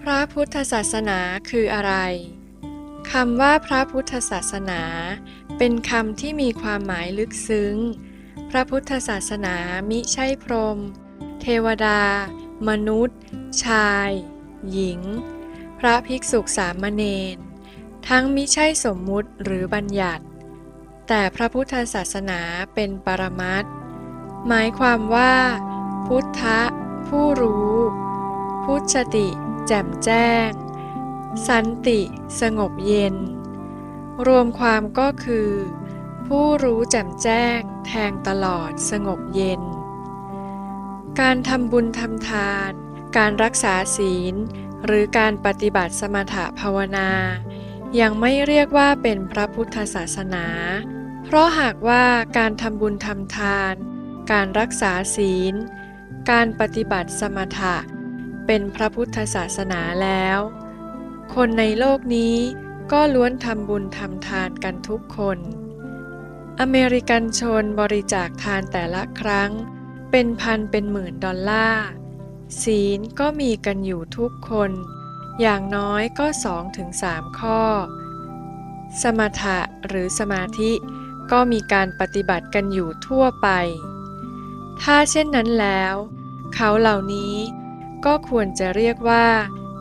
พระพุทธศาสนาคืออะไรคำว่าพระพุทธศาสนาเป็นคำที่มีความหมายลึกซึ้งพระพุทธศาสนามิใช่พรหมเทวดามนุษย์ชายหญิงพระภิกษุสามเณรทั้งมิใช่สมมุติหรือบัญญัติแต่พระพุทธศาสนาเป็นปรมัตถ์หมายความว่าพุทธะผู้รู้พุทธติแจ่มแจ้งสันติสงบเย็นรวมความก็คือผู้รู้แจ่มแจ้งแทงตลอดสงบเย็นการทำบุญทำทานการรักษาศีลหรือการปฏิบัติสมถภาวนายังไม่เรียกว่าเป็นพระพุทธศาสนาเพราะหากว่าการทำบุญทำทานการรักษาศีลการปฏิบัติสมถะเป็นพระพุทธศาสนาแล้วคนในโลกนี้ก็ล้วนทำบุญทำทานกันทุกคนอเมริกันชนบริจาคทานแต่ละครั้งเป็นพันเป็นหมื่นดอลลาร์ศีลก็มีกันอยู่ทุกคนอย่างน้อยก็2-3 ข้อสมถะหรือสมาธิก็มีการปฏิบัติกันอยู่ทั่วไปถ้าเช่นนั้นแล้วเขาเหล่านี้ก็ควรจะเรียกว่า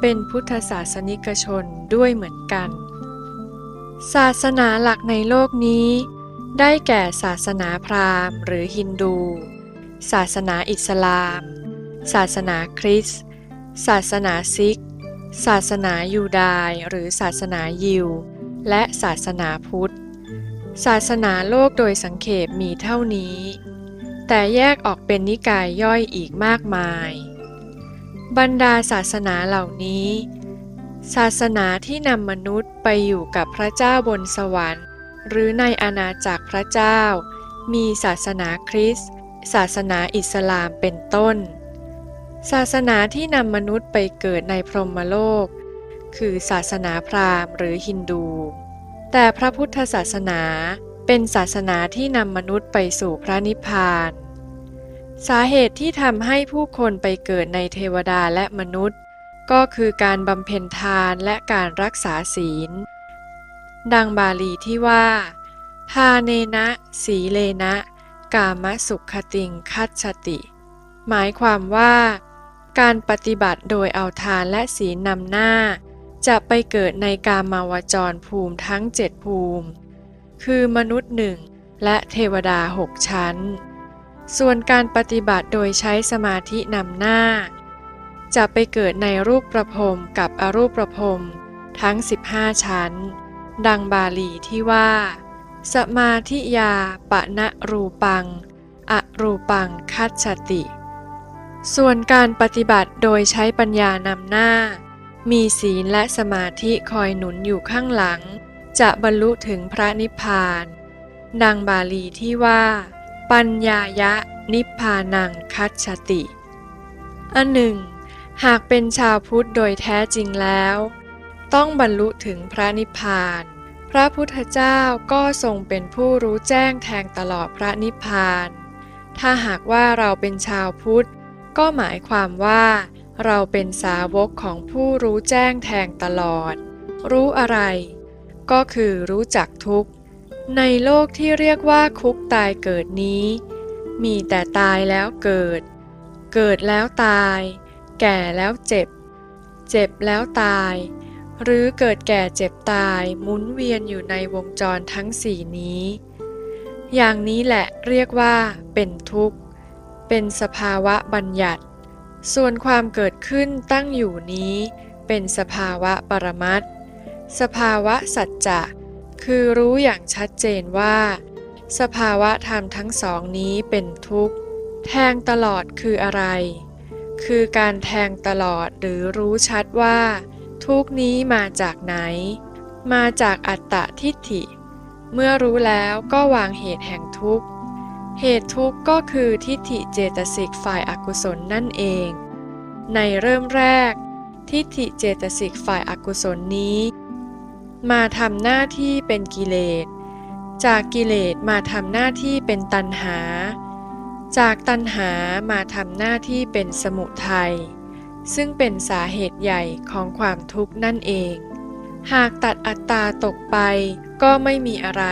เป็นพุทธศาสนิกชนด้วยเหมือนกันศาสนาหลักในโลกนี้ได้แก่ศาสนาพราหมณ์หรือฮินดูศาสนาอิสลามศาสนาคริสต์ศาสนาซิกศาสนายูดาห์หรือศาสนายิวและศาสนาพุทธศาสนาโลกโดยสังเขปมีเท่านี้แต่แยกออกเป็นนิกายย่อยอีกมากมายบรรดาศาสนาเหล่านี้ศาสนาที่นำมนุษย์ไปอยู่กับพระเจ้าบนสวรรค์หรือในอาณาจักรพระเจ้ามีศาสนาคริสต์ศาสนาอิสลามเป็นต้นศาสนาที่นำมนุษย์ไปเกิดในพรหมโลกคือศาสนาพราหมณ์หรือฮินดูแต่พระพุทธศาสนาเป็นศาสนาที่นำมนุษย์ไปสู่พระนิพพานสาเหตุที่ทำให้ผู้คนไปเกิดในเทวดาและมนุษย์ก็คือการบำเพ็ญทานและการรักษาศีลดังบาลีที่ว่าทาเนนะสีเลนะกามสุขติงคัจฉติหมายความว่าการปฏิบัติโดยเอาทานและศีลนำหน้าจะไปเกิดในกามาวจรภูมิทั้ง7ภูมิคือมนุษย์1และเทวดา6ชั้นส่วนการปฏิบัติโดยใช้สมาธินำหน้าจะไปเกิดในรูปประพรหมกับอรูปประพรหมทั้ง15ชั้นดังบาลีที่ว่าสมาธิยาปะนะรูปังอรูปังคัจฉติส่วนการปฏิบัติโดยใช้ปัญญานำหน้ามีศีลและสมาธิคอยหนุนอยู่ข้างหลังจะบรรลุถึงพระนิพพานดังบาลีที่ว่าปัญญายะนิพพานังคัจฉติอันหนึ่งหากเป็นชาวพุทธโดยแท้จริงแล้วต้องบรรลุถึงพระนิพพานพระพุทธเจ้าก็ทรงเป็นผู้รู้แจ้งแทงตลอดพระนิพพานถ้าหากว่าเราเป็นชาวพุทธก็หมายความว่าเราเป็นสาวกของผู้รู้แจ้งแทงตลอดรู้อะไรก็คือรู้จักทุกข์ในโลกที่เรียกว่าคุกตายเกิดนี้มีแต่ตายแล้วเกิดเกิดแล้วตายแก่แล้วเจ็บเจ็บแล้วตายหรือเกิดแก่เจ็บตายหมุนเวียนอยู่ในวงจรทั้ง4นี้อย่างนี้แหละเรียกว่าเป็นทุกข์เป็นสภาวะบัญญัติส่วนความเกิดขึ้นตั้งอยู่นี้เป็นสภาวะปรมัตถ์สภาวะสัจจะคือรู้อย่างชัดเจนว่าสภาวะธรรมทั้งสองนี้เป็นทุกข์แทงตลอดคืออะไรคือการแทงตลอดหรือรู้ชัดว่าทุกข์นี้มาจากไหนมาจากอัตตทิฏฐิเมื่อรู้แล้วก็วางเหตุแห่งทุกข์เหตุทุกข์ก็คือทิฏฐิเจตสิกฝ่ายอกุศลนั่นเองในเริ่มแรกทิฏฐิเจตสิกฝ่ายอกุศลนี้มาทำหน้าที่เป็นกิเลสจากกิเลสมาทำหน้าที่เป็นตัณหาจากตัณหามาทำหน้าที่เป็นสมุทัย ซึ่งเป็นสาเหตุใหญ่ของความทุกข์นั่นเอง หากตัดอัตตาตกไปก็ไม่มีอะไร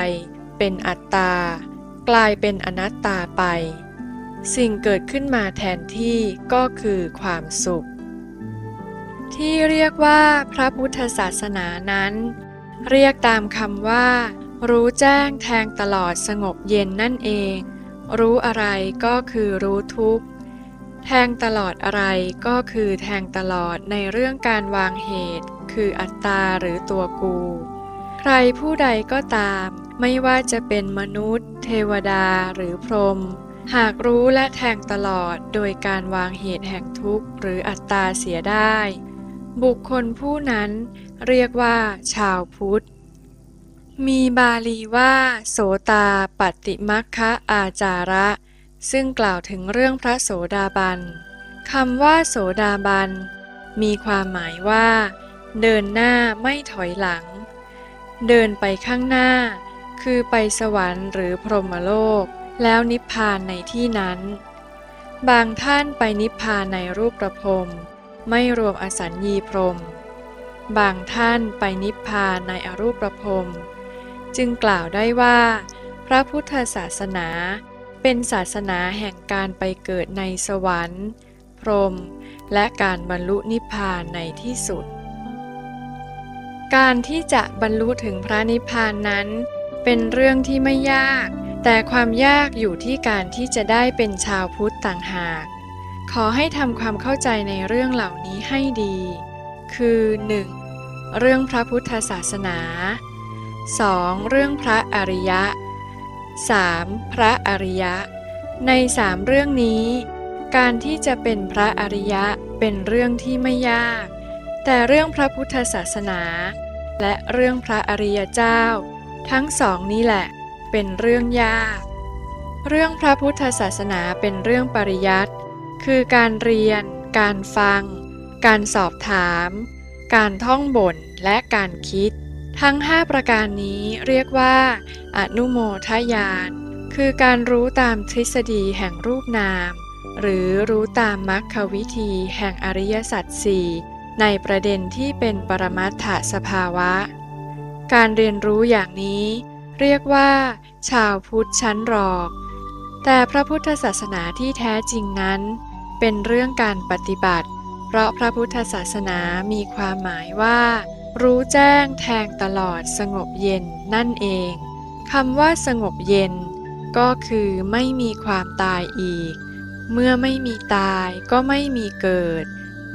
เป็นอัตตากลายเป็นอนัตตาไปสิ่งเกิดขึ้นมาแทนที่ก็คือความสุขที่เรียกว่าพระพุทธศาสนานั้นเรียกตามคำว่ารู้แจ้งแทงตลอดสงบเย็นนั่นเองรู้อะไรก็คือรู้ทุกข์แทงตลอดอะไรก็คือแทงตลอดในเรื่องการวางเหตุคืออัตตาหรือตัวกูใครผู้ใดก็ตามไม่ว่าจะเป็นมนุษย์เทวดาหรือพรหมหากรู้และแทงตลอดโดยการวางเหตุแห่งทุกข์หรืออัตตาเสียได้บุคคลผู้นั้นเรียกว่าชาวพุทธมีบาลีว่าโสตาปัตติมัคคะอาจาระซึ่งกล่าวถึงเรื่องพระโสดาบันคำว่าโสดาบันมีความหมายว่าเดินหน้าไม่ถอยหลังเดินไปข้างหน้าคือไปสวรรค์หรือพรหมโลกแล้วนิพพานในที่นั้นบางท่านไปนิพพานในรูปประพรหมไม่รวมอสัญญีพรหมบางท่านไปนิพพานในอรูปประพรหมจึงกล่าวได้ว่าพระพุทธศาสนาเป็นศาสนาแห่งการไปเกิดในสวรรค์พรหมและการบรรลุนิพพานในที่สุดการที่จะบรรลุถึงพระนิพพานนั้นเป็นเรื่องที่ไม่ยากแต่ความยากอยู่ที่การที่จะได้เป็นชาวพุทธต่างหากขอให้ทำความเข้าใจในเรื่องเหล่านี้ให้ดีคือ 1. เรื่องพระพุทธศาสนา 2. เรื่องพระอริยะ 3. พระอริยะใน3เรื่องนี้การที่จะเป็นพระอริยะเป็นเรื่องที่ไม่ยากแต่เรื่องพระพุทธศาสนาและเรื่องพระอริยเจ้าทั้งสองนี้แหละเป็นเรื่องยากเรื่องพระพุทธศาสนาเป็นเรื่องปริยัติคือการเรียนการฟังการสอบถามการท่องบทและการคิดทั้ง5ประการนี้เรียกว่าอนุโมทญาณคือการรู้ตามทฤษฎีแห่งรูปนามหรือรู้ตามมรรควิธีแห่งอริยสัจสี่ในประเด็นที่เป็นปรมัตถสภาวะการเรียนรู้อย่างนี้เรียกว่าชาวพุทธชั้นรองแต่พระพุทธศาสนาที่แท้จริงนั้นเป็นเรื่องการปฏิบัติเพราะพระพุทธศาสนามีความหมายว่ารู้แจ้งแทงตลอดสงบเย็นนั่นเองคำว่าสงบเย็นก็คือไม่มีความตายอีกเมื่อไม่มีตายก็ไม่มีเกิด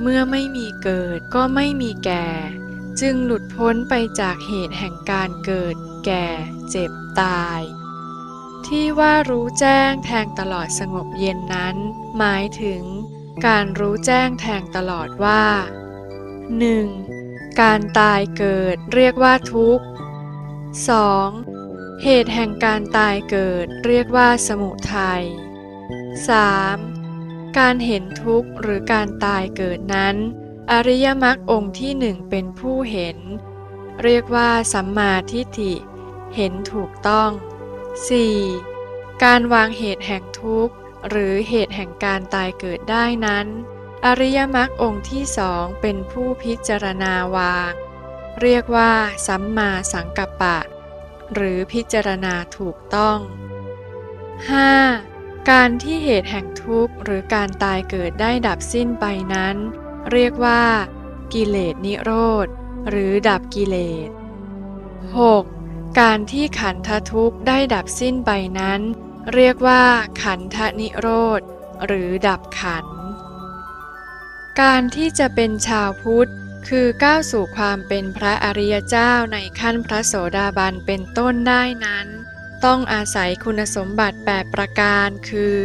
เมื่อไม่มีเกิดก็ไม่มีแก่จึงหลุดพ้นไปจากเหตุแห่งการเกิดแก่เจ็บตายที่ว่ารู้แจ้งแทงตลอดสงบเย็นนั้นหมายถึงการรู้แจ้งแทงตลอดว่า 1. การตายเกิดเรียกว่าทุกข์ 2. เหตุแห่งการตายเกิดเรียกว่าสมุทัย 3. การเห็นทุกข์หรือการตายเกิดนั้นอริยมรรคองค์ที่หนึ่งเป็นผู้เห็นเรียกว่าสัมมาทิฏฐิเห็นถูกต้อง 4. การวางเหตุแห่งทุกข์หรือเหตุแห่งการตายเกิดได้นั้นอริยมรรคองค์ที่สองเป็นผู้พิจารณาวางเรียกว่าสัมมาสังกัปปะหรือพิจารณาถูกต้อง 5. การที่เหตุแห่งทุกข์หรือการตายเกิดได้ดับสิ้นไปนั้นเรียกว่ากิเลสนิโรธหรือดับกิเลส 6. การที่ขันธทุกข์ได้ดับสิ้นไปนั้นเรียกว่าขันธนิโรธหรือดับขันธ์การที่จะเป็นชาวพุทธคือก้าวสู่ความเป็นพระอริยเจ้าในขั้นพระโสดาบันเป็นต้นได้นั้นต้องอาศัยคุณสมบัติ8ประการคือ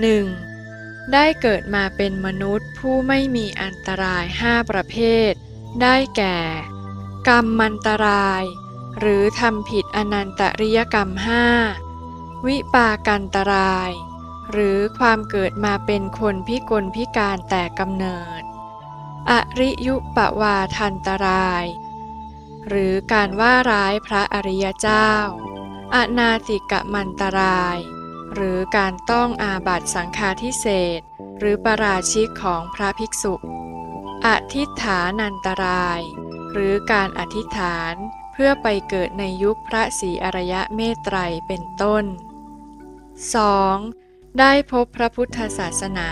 1. ได้เกิดมาเป็นมนุษย์ผู้ไม่มีอันตราย5ประเภทได้แก่กรรมมันตรายหรือทำผิดอนันตริยกรรม5วิปากันตรายหรือความเกิดมาเป็นคนพิกลพิการแต่กำเนิดอริยุปวาทันตรายหรือการว่าร้ายพระอริยเจ้าอนาติกมันตรายหรือการต้องอาบัติสังฆาทิเศษหรือปาราชิกของพระภิกษุ อธิษฐานันตราย หรือการอธิษฐานเพื่อไปเกิดในยุคพระศรีอริยเมตไตรเป็นต้น 2. ได้พบพระพุทธศาสนา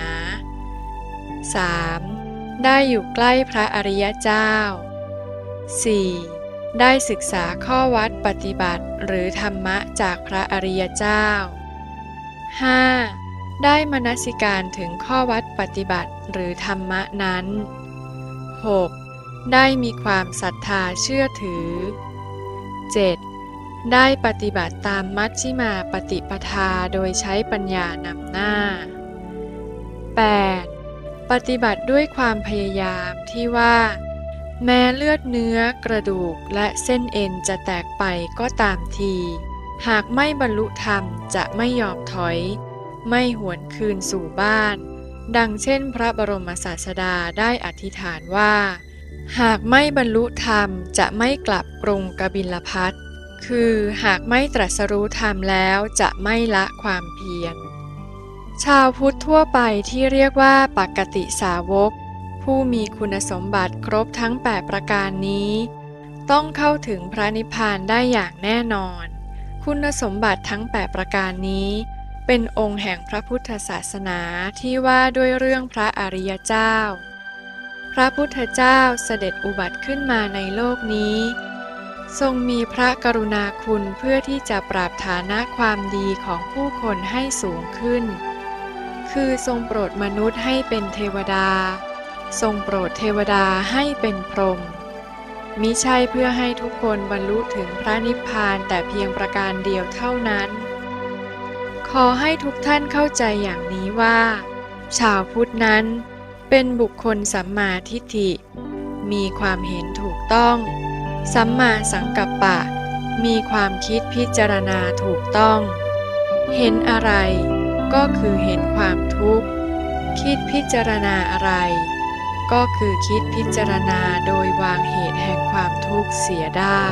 3. ได้อยู่ใกล้พระอริยเจ้า 4. ได้ศึกษาข้อวัดปฏิบัติหรือธรรมะจากพระอริยเจ้า 5. ได้มนสิการถึงข้อวัดปฏิบัติหรือธรรมะนั้น 6. ได้มีความศรัทธาเชื่อถือ 7. ได้ปฏิบัติตามมัชฌิมาปฏิปทาโดยใช้ปัญญานำหน้า 8. ปฏิบัติด้วยความพยายามที่ว่าแม้เลือดเนื้อกระดูกและเส้นเอ็นจะแตกไปก็ตามที หากไม่บรรลุธรรมจะไม่ยอมถอย ไม่หวนคืนสู่บ้าน ดังเช่นพระบรมศาสดาได้อธิษฐานว่าหากไม่บรรลุธรรมจะไม่กลับกรุงกบิลพัสคือหากไม่ตรัสรู้ธรรมแล้วจะไม่ละความเพียร ชาวพุทธทั่วไปที่เรียกว่าปกติสาวกผู้มีคุณสมบัติครบทั้ง8ประการนี้ต้องเข้าถึงพระนิพพานได้อย่างแน่นอนคุณสมบัติทั้ง8ประการนี้เป็นองค์แห่งพระพุทธศาสนาที่ว่าด้วยเรื่องพระอริยเจ้าพระพุทธเจ้าเสด็จอุบัติขึ้นมาในโลกนี้ทรงมีพระกรุณาคุณเพื่อที่จะปรับฐานะความดีของผู้คนให้สูงขึ้นคือทรงโปรดมนุษย์ให้เป็นเทวดาทรงโปรดเทวดาให้เป็นพรหมมิใช่เพื่อให้ทุกคนบรรลุถึงพระนิพพานแต่เพียงประการเดียวเท่านั้นขอให้ทุกท่านเข้าใจอย่างนี้ว่าชาวพุทธนั้นเป็นบุคคลสัมมาทิฏฐิมีความเห็นถูกต้องสัมมาสังกัปปะมีความคิดพิจารณาถูกต้องเห็นอะไรก็คือเห็นความทุกข์คิดพิจารณาอะไรก็คือคิดพิจารณาโดยวางเหตุแห่งความทุกข์เสียได้